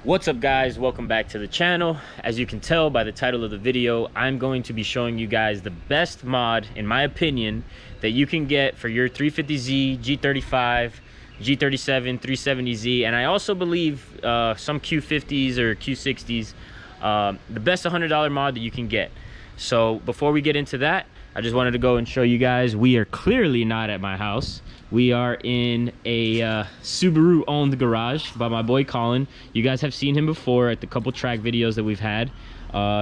What's up guys, welcome back to the channel. As you can tell by the title of the video, I'm going to be showing you guys the best mod, in my opinion, that you can get for your 350Z, G35, G37, 370Z, and I also believe some Q50s or Q60s, the best $100 mod that you can get. So before we get into that, I just wanted to go and show you guys, we are clearly not at my house. We are in a Subaru owned garage by my boy Colin. You guys have seen him before at the couple track videos that we've had.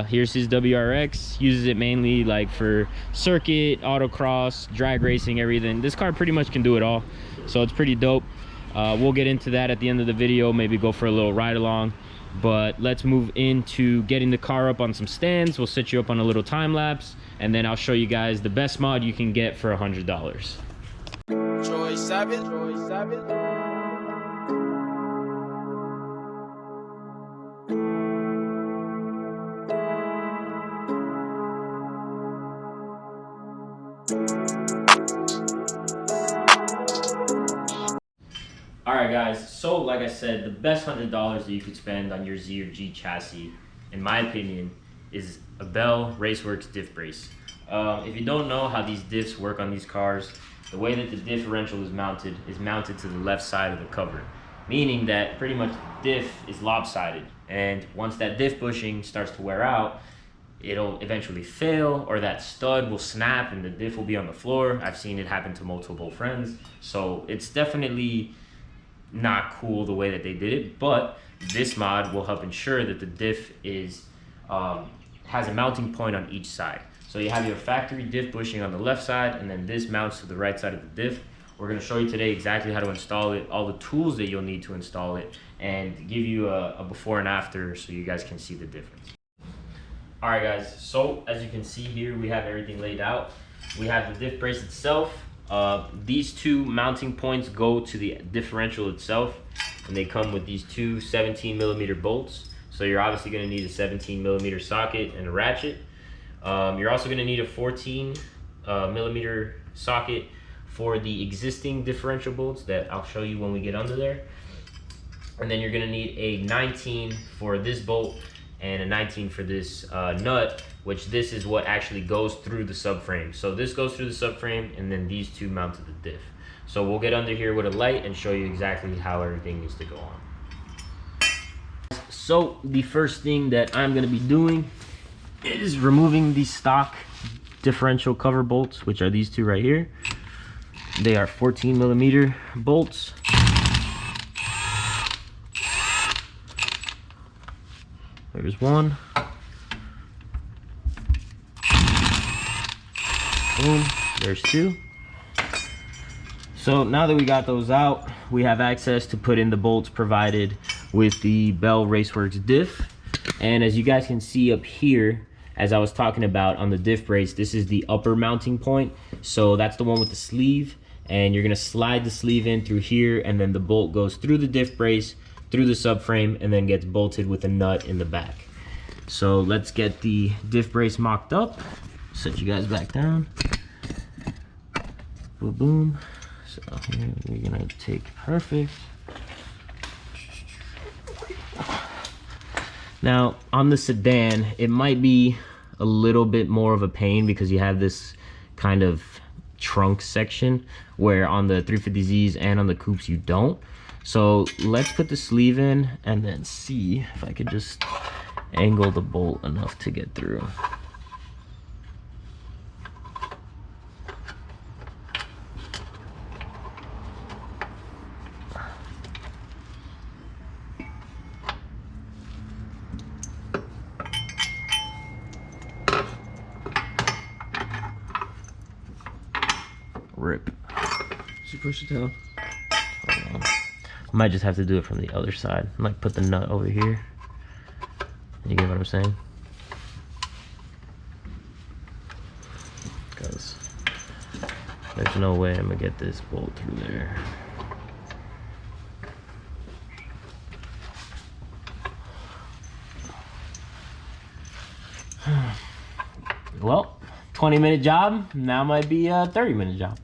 Here's his WRX, uses it mainly like for circuit, autocross, drag racing, everything. This car pretty much can do it all, so it's pretty dope. We'll get into that at the end of the video, maybe go for a little ride along. But let's move into getting the car up on some stands. We'll set you up on a little time lapse, and then I'll show you guys the best mod you can get for $100. Choice 7. Alright guys, so like I said, the best $100 that you could spend on your Z or G chassis, in my opinion, is a Bell Raceworks diff brace. If you don't know how these diffs work on these cars, the way that the differential is mounted to the left side of the cover, meaning that pretty much the diff is lopsided, and once that diff bushing starts to wear out, it'll eventually fail, or that stud will snap and the diff will be on the floor. I've seen it happen to multiple friends, so it's definitely not cool the way that they did it, but this mod will help ensure that the diff is has a mounting point on each side. So you have your factory diff bushing on the left side, and then this mounts to the right side of the diff. We're going to show you today exactly how to install it, all the tools that you'll need to install it, and give you a before and after so you guys can see the difference. Alright guys, so as you can see here, we have everything laid out. We have the diff brace itself. These two mounting points go to the differential itself, and they come with these two 17mm bolts. So you're obviously going to need a 17mm socket and a ratchet. You're also going to need a 14mm socket for the existing differential bolts that I'll show you when we get under there. And then you're going to need a 19 for this bolt and a 19 for this nut, which this is what actually goes through the subframe. So this goes through the subframe, and then these two mount to the diff. So we'll get under here with a light and show you exactly how everything needs to go on. So the first thing that I'm going to be doing is removing the stock differential cover bolts, which are these two right here. They are 14mm bolts. There's one. Boom, there's two. So now that we got those out, we have access to put in the bolts provided with the Bell Raceworks diff. And as you guys can see up here, as I was talking about on the diff brace, this is the upper mounting point. So that's the one with the sleeve, and you're gonna slide the sleeve in through here, and then the bolt goes through the diff brace, through the subframe, and then gets bolted with a nut in the back. So let's get the diff brace mocked up. Set you guys back down. Boom, boom. So here we're gonna take perfect. Now on the sedan, it might be a little bit more of a pain because you have this kind of trunk section, where on the 350Zs and on the coupes you don't. So let's put the sleeve in and then see if I could just angle the bolt enough to get through. Rip. Should you push it down? Hold on. I might just have to do it from the other side. I might put the nut over here. You get what I'm saying? Because there's no way I'm gonna get this bolt through there. Well, 20-minute job now might be a 30-minute job.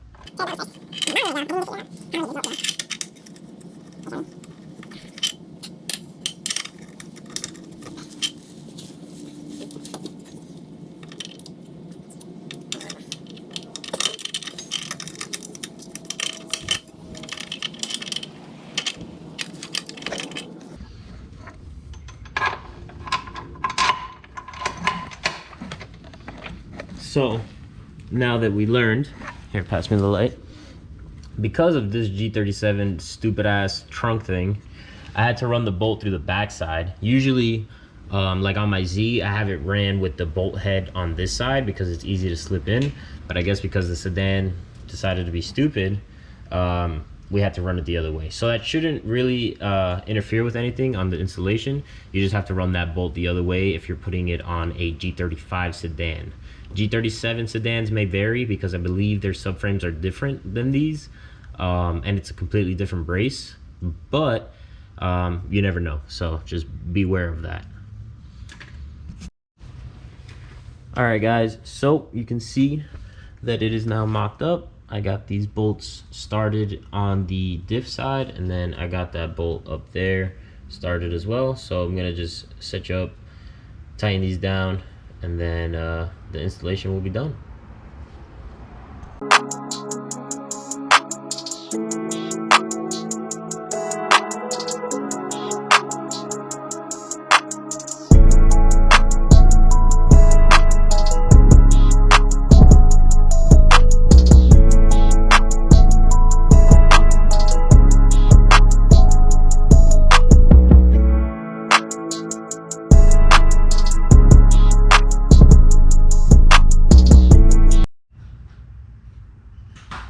So now that we learned, here, pass me the light. Because of this G37 stupid ass trunk thing, I had to run the bolt through the backside. Usually, like on my Z, I have it ran with the bolt head on this side because it's easy to slip in. But I guess because the sedan decided to be stupid, we had to run it the other way. So that shouldn't really interfere with anything on the installation. You just have to run that bolt the other way if you're putting it on a G35 sedan. G37 sedans may vary because I believe their subframes are different than these, and it's a completely different brace, but you never know, so just beware of that. All right guys, so you can see that it is now mocked up. I got these bolts started on the diff side, and then I got that bolt up there started as well. So I'm gonna just set you up, tighten these down, and then the installation will be done.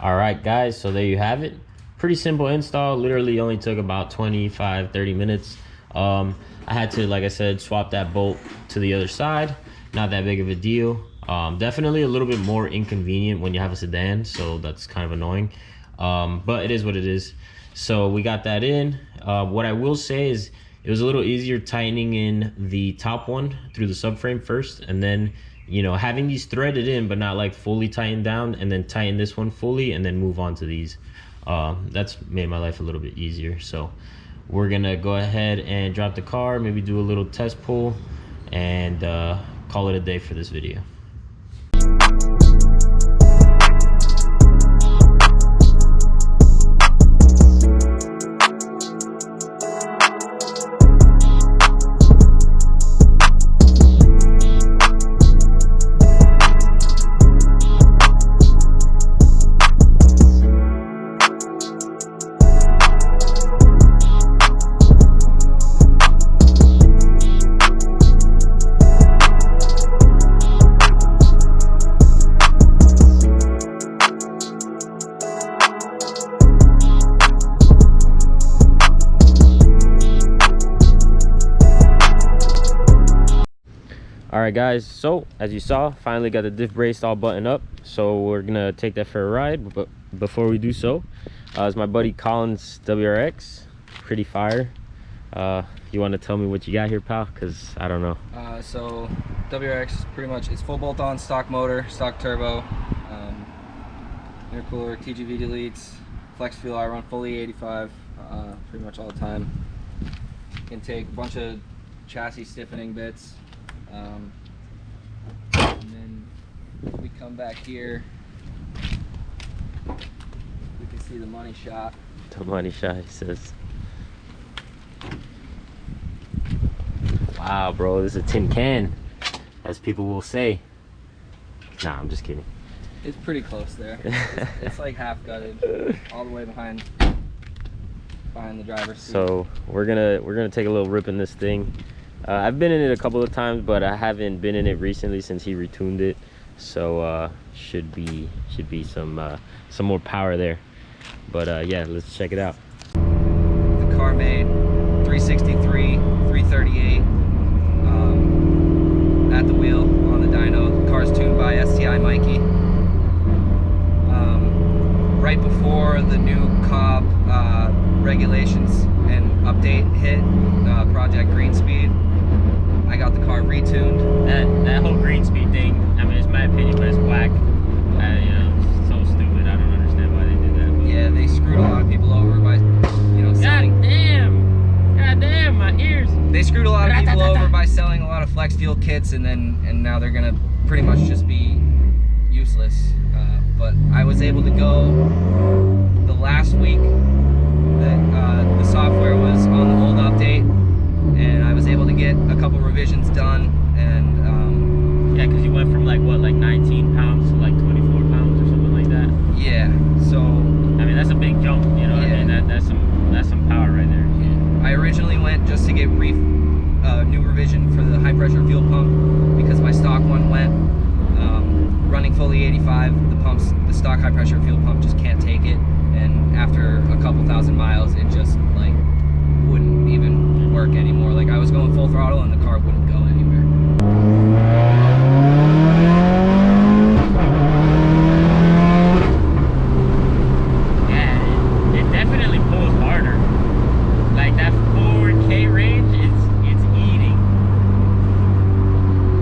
All right guys, so there you have it. Pretty simple install, literally only took about 25-30 minutes. I had to, like I said, swap that bolt to the other side. Not that big of a deal. Definitely a little bit more inconvenient when you have a sedan, so that's kind of annoying, but it is what it is. So we got that in. What I will say is it was a little easier tightening in the top one through the subframe first, and then, you know, having these threaded in but not like fully tightened down, and then tighten this one fully and then move on to these. That's made my life a little bit easier. So we're gonna go ahead and drop the car, maybe do a little test pull, and call it a day for this video. All right guys, so as you saw, finally got the diff brace all buttoned up, so we're gonna take that for a ride. But before we do so, is my buddy Colin's WRX, pretty fire. You want to tell me what you got here, pal? Because I don't know. So WRX pretty much, it's full bolt-on, stock motor, stock turbo, intercooler, TGV deletes, flex fuel. I run fully 85 pretty much all the time. Can take a bunch of chassis stiffening bits. And then we come back here, we can see the money shot. The money shot, he says. Wow, bro, this is a tin can, as people will say. Nah, I'm just kidding. It's pretty close there. It's like half gutted, all the way behind the driver's seat. So we're gonna take a little rip in this thing. I've been in it a couple of times, but I haven't been in it recently since he retuned it. So should be some more power there. But yeah, let's check it out. The car made 363, 338 at the wheel on the dyno. The car's tuned by STI Mikey. Right before the new Cobb regulations and update hit, Project Green Speed, I got the car retuned. That whole green speed thing, I mean, it's my opinion, but it's whack. You know, it's so stupid. I don't understand why they did that. But yeah, they screwed a lot of people over by, you know, selling. God damn, my ears. They screwed a lot of people over by selling a lot of flex fuel kits, and now they're gonna pretty much just be useless. But I was able to go the last week that the software was on the old update, and I was able to get a couple revisions done. And yeah, because you went from like like what, like 19 pounds to like 24 pounds or something like that. Yeah. So I mean, that's a big jump, you know what I mean? That's some power right there. I originally went just to get new revision for the high pressure fuel pump because my stock one went. Running fully 85, the stock high pressure fuel pump just can't take it, and after a couple thousand miles, it just like wouldn't even work anymore. Like I was going full throttle and the car wouldn't go anywhere. Yeah, it definitely pulls harder. Like that 4K range, it's eating.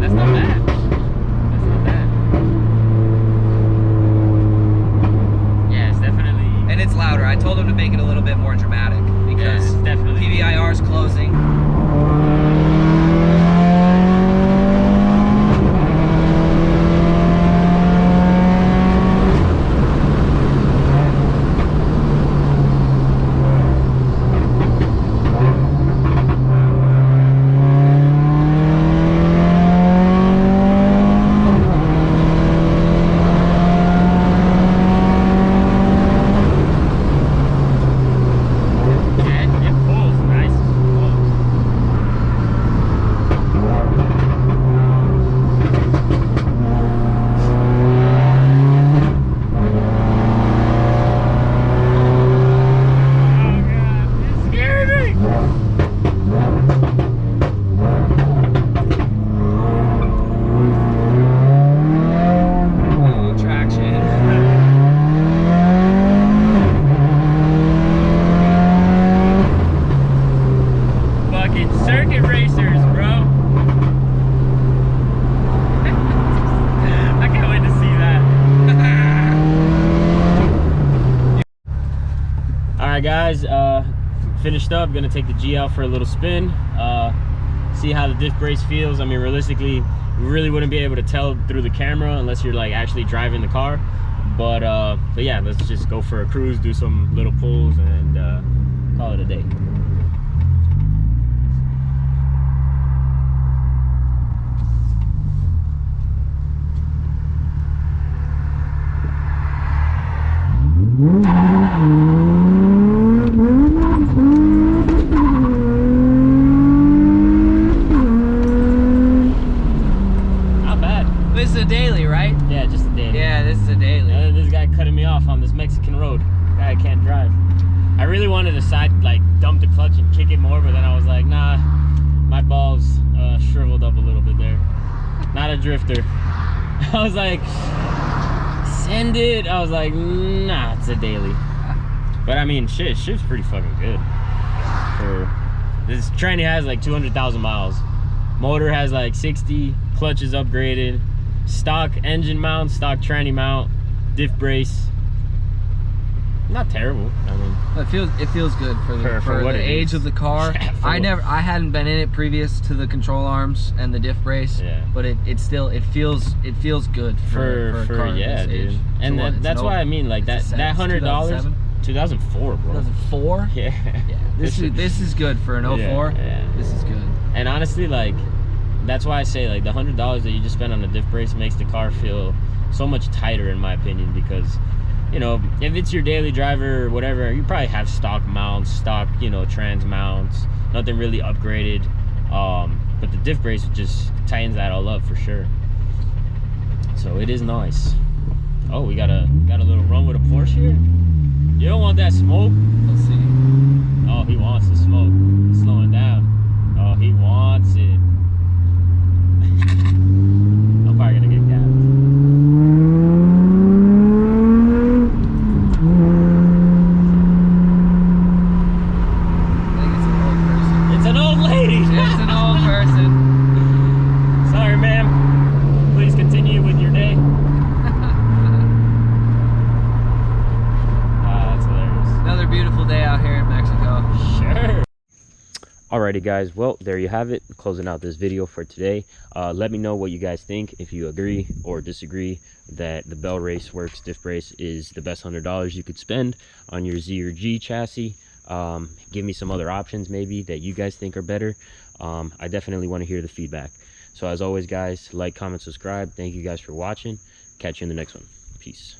That's not bad. That's not bad. Yeah, it's definitely. And it's louder. I told him to make it a little bit more dramatic because it's definitely PVIR is closing. Guys, finished up. Gonna take the G out for a little spin, see how the diff brace feels. I mean, realistically, you really wouldn't be able to tell through the camera unless you're like actually driving the car, but yeah, let's just go for a cruise, do some little pulls, and call it a day. This is a daily, right? Yeah, just a daily. Yeah, this is a daily. And this guy cutting me off on this Mexican road. Guy can't drive. I really wanted to like dump the clutch and kick it more, but then I was like, nah, my balls shriveled up a little bit there. Not a drifter. I was like, send it. I was like, nah, it's a daily. But I mean, shit's pretty fucking good. For this tranny has like 200,000 miles. Motor has like 60. Clutch is upgraded. Stock engine mount, stock tranny mount, diff brace. Not terrible. I mean, it feels good for the age of the car. Yeah, I hadn't been in it previous to the control arms and the diff brace. Yeah. But it feels good for a car yeah, dude. Age. And that's why I mean, like that $100. 2004, bro. 2004? Yeah. Yeah. This is good for an 04. Yeah. This is good. And honestly, like, that's why I say, like, the $100 that you just spend on the diff brace makes the car feel so much tighter, in my opinion, because, you know, if it's your daily driver or whatever, you probably have stock mounts, stock, you know, trans mounts, nothing really upgraded. But the diff brace just tightens that all up for sure. So it is nice. Oh, we got a little run with a Porsche here. You don't want that smoke? Let's see. Oh, he wants the smoke. He's slowing down. Oh, he wants it. I'm probably gonna get gapped. I think it's an old person. It's an old lady. It's an old person. Sorry, ma'am. Please continue with your day. That's hilarious. Another beautiful day out here in Mexico. Sure. Alrighty guys, well, there you have it, closing out this video for today. Let me know what you guys think, if you agree or disagree that the Bell Raceworks diff brace is the best $100 you could spend on your Z or G chassis. Give me some other options maybe that you guys think are better. I definitely want to hear the feedback. So as always, guys, like, comment, subscribe. Thank you guys for watching. Catch you in the next one. Peace.